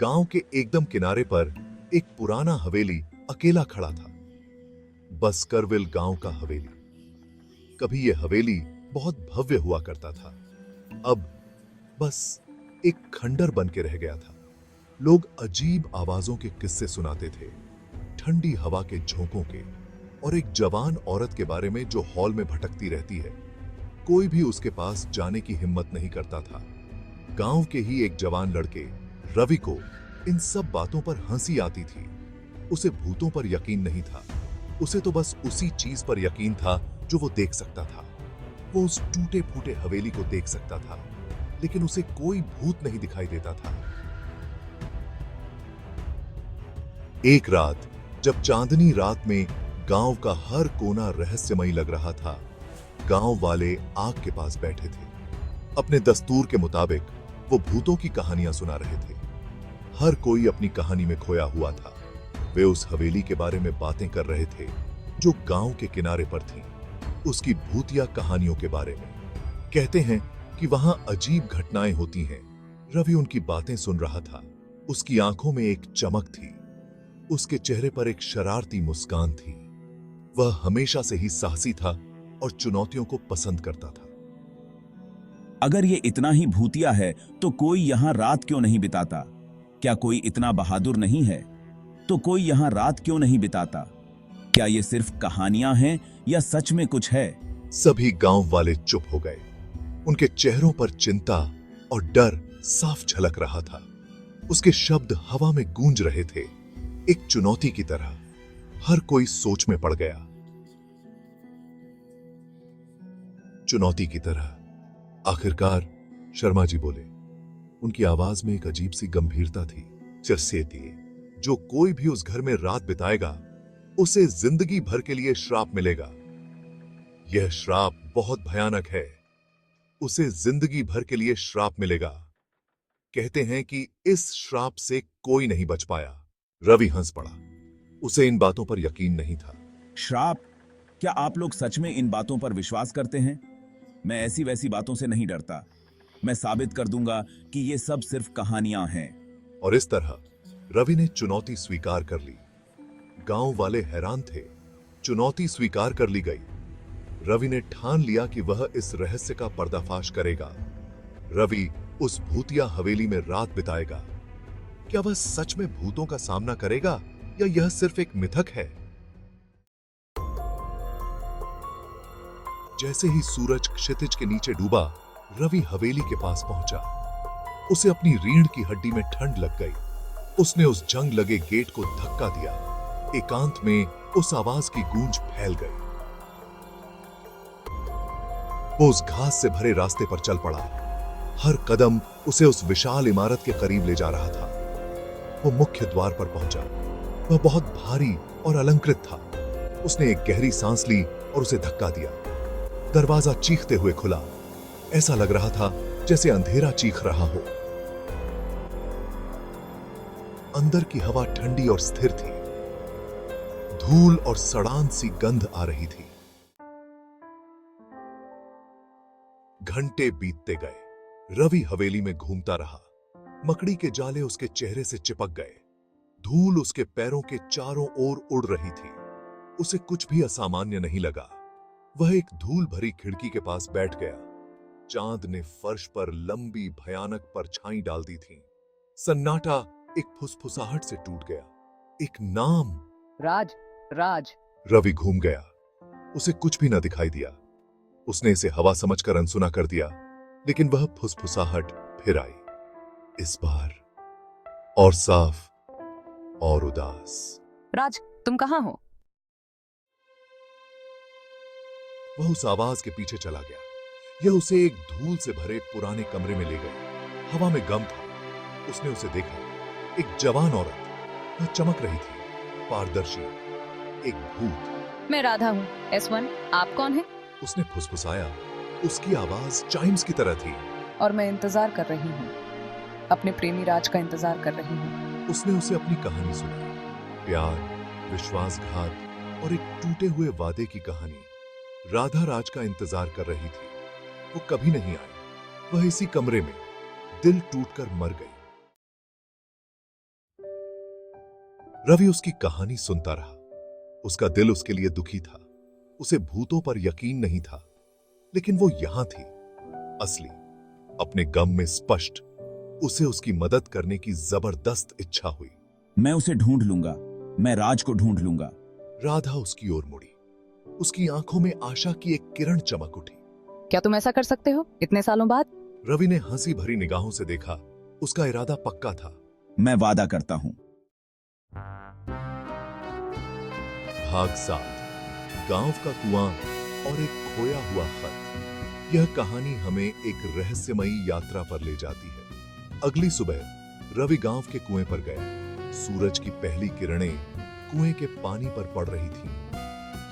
गांव के एकदम किनारे पर एक पुराना हवेली अकेला खड़ा था। बस्करविल गांव का हवेली। कभी यह हवेली बहुत भव्य हुआ करता था, अब बस एक खंडर बन के रह गया था। लोग अजीब आवाजों के किस्से सुनाते थे, ठंडी हवा के झोंकों के, और एक जवान औरत के बारे में जो हॉल में भटकती रहती है। कोई भी उसके पास जाने की हिम्मत नहीं करता था। गांव के ही एक जवान लड़के रवि को इन सब बातों पर हंसी आती थी। उसे भूतों पर यकीन नहीं था, उसे तो बस उसी चीज पर यकीन था जो वो देख सकता था। वो उस टूटे फूटे हवेली को देख सकता था, लेकिन उसे कोई भूत नहीं दिखाई देता था। एक रात, जब चांदनी रात में गांव का हर कोना रहस्यमयी लग रहा था, गांव वाले आग के पास बैठे थे। अपने दस्तूर के मुताबिक वो भूतों की कहानियां सुना रहे थे। हर कोई अपनी कहानी में खोया हुआ था। वे उस हवेली के बारे में बातें कर रहे थे जो गांव के किनारे पर थी, उसकी भूतिया कहानियों के बारे में। कहते हैं कि वहां अजीब घटनाएं होती हैं। रवि उनकी बातें सुन रहा था। उसकी आंखों में एक चमक थी, उसके चेहरे पर एक शरारती मुस्कान थी। वह हमेशा से ही साहसी था और चुनौतियों को पसंद करता था। अगर ये इतना ही भूतिया है तो कोई यहाँ रात क्यों नहीं बिताता? क्या कोई इतना बहादुर नहीं है तो कोई यहाँ रात क्यों नहीं बिताता? क्या ये सिर्फ कहानियां हैं या सच में कुछ है? सभी गांव वाले चुप हो गए। उनके चेहरों पर चिंता और डर साफ झलक रहा था। उसके शब्द हवा में गूंज रहे थे, एक चुनौती की तरह। हर कोई सोच में पड़ गया। चुनौती की तरह। आखिरकार शर्मा जी बोले। उनकी आवाज में एक अजीब सी गंभीरता थी। चसेती, जो कोई भी उस घर में रात बिताएगा, उसे जिंदगी भर के लिए श्राप मिलेगा। यह श्राप बहुत भयानक है। उसे जिंदगी भर के लिए श्राप मिलेगा। कहते हैं कि इस श्राप से कोई नहीं बच पाया। रवि हंस पड़ा। उसे इन बातों पर यकीन नहीं था। श्राप? क्या आप लोग सच में इन बातों पर विश्वास करते हैं? मैं ऐसी वैसी बातों से नहीं डरता। मैं साबित कर दूंगा कि ये सब सिर्फ कहानियां हैं। और इस तरह रवि ने चुनौती स्वीकार कर ली। गांव वाले हैरान थे। चुनौती स्वीकार कर ली गई। रवि ने ठान लिया कि वह इस रहस्य का पर्दाफाश करेगा। रवि उस भूतिया हवेली में रात बिताएगा। क्या वह सच में भूतों का सामना करेगा या यह सिर्फ एक मिथक है? जैसे ही सूरज क्षितिज के नीचे डूबा, रवि हवेली के पास पहुंचा। उसे अपनी रीढ़ की हड्डी में ठंड लग गई। उसने उस जंग लगे गेट को धक्का दिया। एकांत में उस आवाज की गूंज फैल गई। वो उस घास से भरे रास्ते पर चल पड़ा। हर कदम उसे उस विशाल इमारत के करीब ले जा रहा था। वो मुख्य द्वार पर पहुंचा। वह बहुत भारी और अलंकृत था। उसने एक गहरी सांस ली और उसे धक्का दिया। दरवाजा चीखते हुए खुला। ऐसा लग रहा था जैसे अंधेरा चीख रहा हो। अंदर की हवा ठंडी और स्थिर थी। धूल और सड़ान सी गंध आ रही थी। घंटे बीतते गए। रवि हवेली में घूमता रहा। मकड़ी के जाले उसके चेहरे से चिपक गए। धूल उसके पैरों के चारों ओर उड़ रही थी। उसे कुछ भी असामान्य नहीं लगा। वह एक धूल भरी खिड़की के पास बैठ गया। चांद ने फर्श पर लंबी भयानक परछाई डाल दी थी। सन्नाटा एक फुसफुसाहट से टूट गया। एक नाम। राज। राज। रवि घूम गया। उसे कुछ भी न दिखाई दिया। उसने इसे हवा समझकर अनसुना कर दिया, लेकिन वह फुसफुसाहट फिर आई। इस बार और साफ और उदास। राज, तुम कहाँ हो? वह उस आवाज के पीछे चला गया। यह उसे एक धूल से भरे पुराने कमरे में ले गई। हवा में गम था। उसने उसे देखा। एक जवान औरत। वह चमक रही थी, पारदर्शी, एक भूत। मैं राधा हूँ। S1, आप कौन हैं? उसने फुसफुसाया। उसकी आवाज चाइम्स की तरह थी। और मैं इंतजार कर रही हूँ, अपने प्रेमी राज का इंतजार कर रही हूँ। उसने उसे अपनी कहानी सुनाई। प्यार, विश्वासघात और एक टूटे हुए वादे की कहानी। राधा राज का इंतजार कर रही थी। वो कभी नहीं आई। वह इसी कमरे में दिल टूटकर मर गई। रवि उसकी कहानी सुनता रहा। उसका दिल उसके लिए दुखी था। उसे भूतों पर यकीन नहीं था, लेकिन वो यहां थी, असली, अपने गम में स्पष्ट। उसे उसकी मदद करने की जबरदस्त इच्छा हुई। मैं उसे ढूंढ लूंगा, मैं राज को ढूंढ लूंगा। राधा उसकी ओर मुड़ी। उसकी आंखों में आशा की एक किरण चमक उठी। क्या तुम ऐसा कर सकते हो इतने सालों बाद? रवि ने हंसी भरी निगाहों से देखा। उसका इरादा पक्का था। मैं वादा करता हूं। भाग 7, गांव का कुआं और एक खोया हुआ खत। यह कहानी हमें एक रहस्यमयी यात्रा पर ले जाती है। अगली सुबह रवि गांव के कुएं पर गया। सूरज की पहली किरणें कुएं के पानी पर पड़ रही थीं।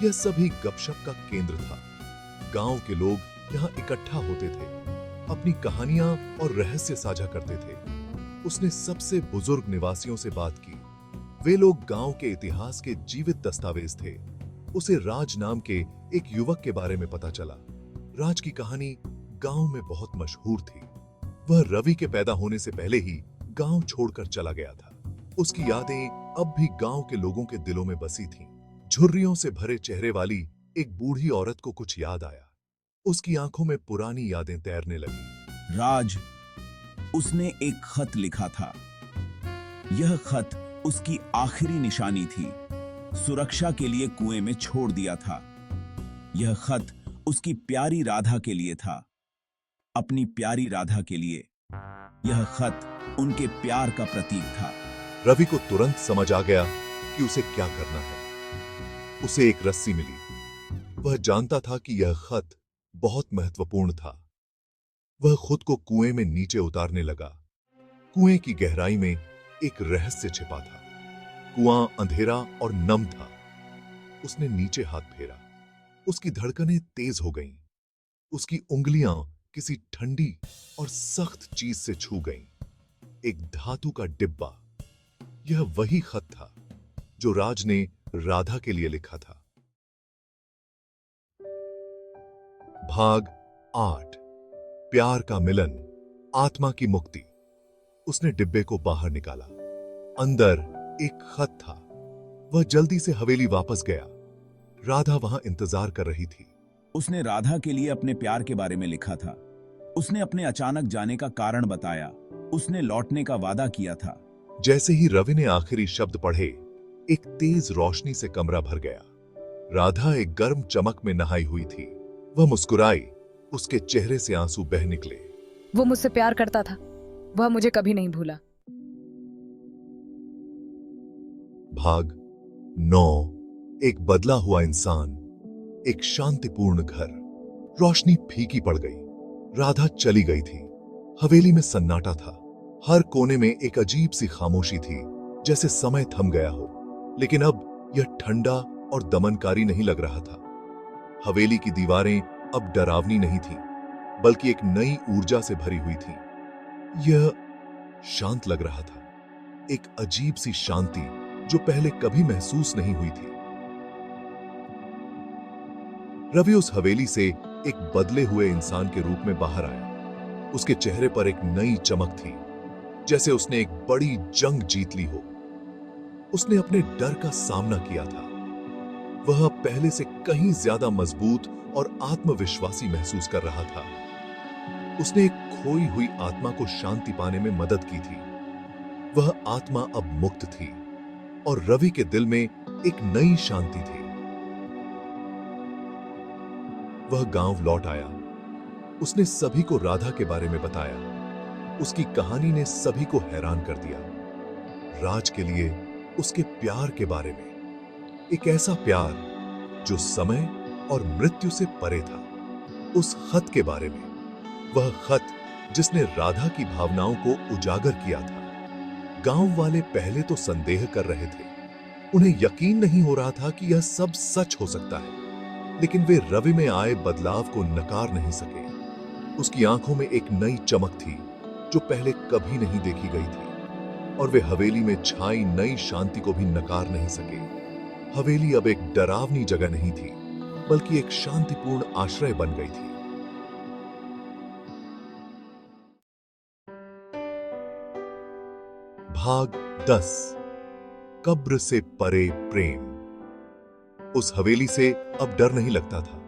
यह सभी गपशप का केंद्र था। गांव के लोग यहां इकट्ठा होते थे, अपनी कहानियां और रहस्य साझा करते थे। उसने सबसे बुजुर्ग निवासियों से बात की। वे लोग गांव के इतिहास के जीवित दस्तावेज थे। उसे राज नाम के एक युवक के बारे में पता चला। राज की कहानी गांव में बहुत मशहूर थी। वह रवि के पैदा होने से पहले ही गांव छोड़कर चला गया था। उसकी यादें अब भी गांव के लोगों के दिलों में बसी थीं। झुर्रियों से भरे चेहरे वाली एक बूढ़ी औरत को कुछ याद आया। उसकी आंखों में पुरानी यादें तैरने लगी। राज, उसने एक खत लिखा था। यह खत उसकी आखिरी निशानी थी। सुरक्षा के लिए कुएं में छोड़ दिया था। यह खत उसकी प्यारी राधा के लिए था, अपनी प्यारी राधा के लिए। यह खत उनके प्यार का प्रतीक था। रवि को तुरंत समझ आ गया कि उसे क्या करना है। उसे एक रस्सी मिली। वह जानता था कि यह खत बहुत महत्वपूर्ण था। वह खुद को कुएं में नीचे उतारने लगा। कुएं की गहराई में एक रहस्य छिपा था। कुआं अंधेरा और नम था। उसने नीचे हाथ फेरा। उसकी धड़कनें तेज हो गईं। उसकी उंगलियां किसी ठंडी और सख्त चीज से छू गईं। एक धातु का डिब्बा। यह वही खत था जो राज ने राधा के लिए लिखा था। भाग 8, प्यार का मिलन, आत्मा की मुक्ति। उसने डिब्बे को बाहर निकाला। अंदर एक खत था। वह जल्दी से हवेली वापस गया। राधा वहां इंतजार कर रही थी। उसने राधा के लिए अपने प्यार के बारे में लिखा था। उसने अपने अचानक जाने का कारण बताया। उसने लौटने का वादा किया था। जैसे ही रवि ने आखिरी शब्द पढ़े, एक तेज रोशनी से कमरा भर गया। राधा एक गर्म चमक में नहाई हुई थी। वह मुस्कुराई। उसके चेहरे से आंसू बह निकले। वो मुझसे प्यार करता था। वह मुझे कभी नहीं भूला। भाग 9, एक बदला हुआ इंसान, एक शांतिपूर्ण घर। रोशनी फीकी पड़ गई। राधा चली गई थी। हवेली में सन्नाटा था। हर कोने में एक अजीब सी खामोशी थी, जैसे समय थम गया हो। लेकिन अब यह ठंडा और दमनकारी नहीं लग रहा था। हवेली की दीवारें अब डरावनी नहीं थीं, बल्कि एक नई ऊर्जा से भरी हुई थीं। यह शांत लग रहा था, एक अजीब सी शांति जो पहले कभी महसूस नहीं हुई थी। रवि उस हवेली से एक बदले हुए इंसान के रूप में बाहर आया। उसके चेहरे पर एक नई चमक थी, जैसे उसने एक बड़ी जंग जीत ली हो। उसने अपने डर का सामना किया था। वह पहले से कहीं ज्यादा मजबूत और आत्मविश्वासी महसूस कर रहा था। उसने एक खोई हुई आत्मा को शांति पाने में मदद की थी। वह आत्मा अब मुक्त थी और रवि के दिल में एक नई शांति थी। वह गांव लौट आया। उसने सभी को राधा के बारे में बताया। उसकी कहानी ने सभी को हैरान कर दिया। राज के लिए उसके प्यार के बारे में, एक ऐसा प्यार जो समय और मृत्यु से परे था। उस खत के बारे में, वह खत जिसने राधा की भावनाओं को उजागर किया था। गांव वाले पहले तो संदेह कर रहे थे। उन्हें यकीन नहीं हो रहा था कि यह सब सच हो सकता है, लेकिन वे रवि में आए बदलाव को नकार नहीं सके। उसकी आंखों में एक नई चमक थी जो पहले कभी नहीं देखी गई थी, और वे हवेली में छाई नई शांति को भी नकार नहीं सके। हवेली अब एक डरावनी जगह नहीं थी, बल्कि एक शांतिपूर्ण आश्रय बन गई थी। भाग 10, कब्र से परे प्रेम। उस हवेली से अब डर नहीं लगता था।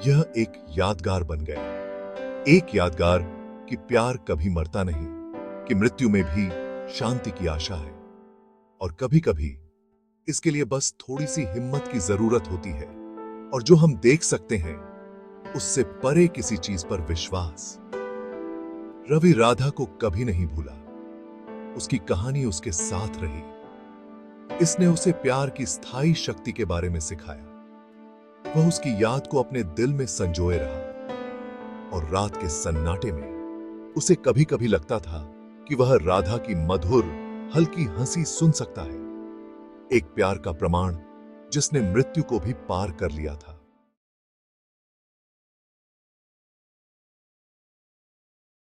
यह एक यादगार बन गया, एक यादगार कि प्यार कभी मरता नहीं, कि मृत्यु में भी शांति की आशा है, और कभी कभी इसके लिए बस थोड़ी सी हिम्मत की जरूरत होती है, और जो हम देख सकते हैं उससे परे किसी चीज पर विश्वास। रवि राधा को कभी नहीं भूला, उसकी कहानी उसके साथ रही। इसने उसे प्यार की स्थायी शक्ति के बारे में सिखाया। वह उसकी याद को अपने दिल में संजोए रहा, और रात के सन्नाटे में उसे कभी कभी लगता था कि वह राधा की मधुर हल्की हंसी सुन सकता है। एक प्यार का प्रमाण जिसने मृत्यु को भी पार कर लिया था।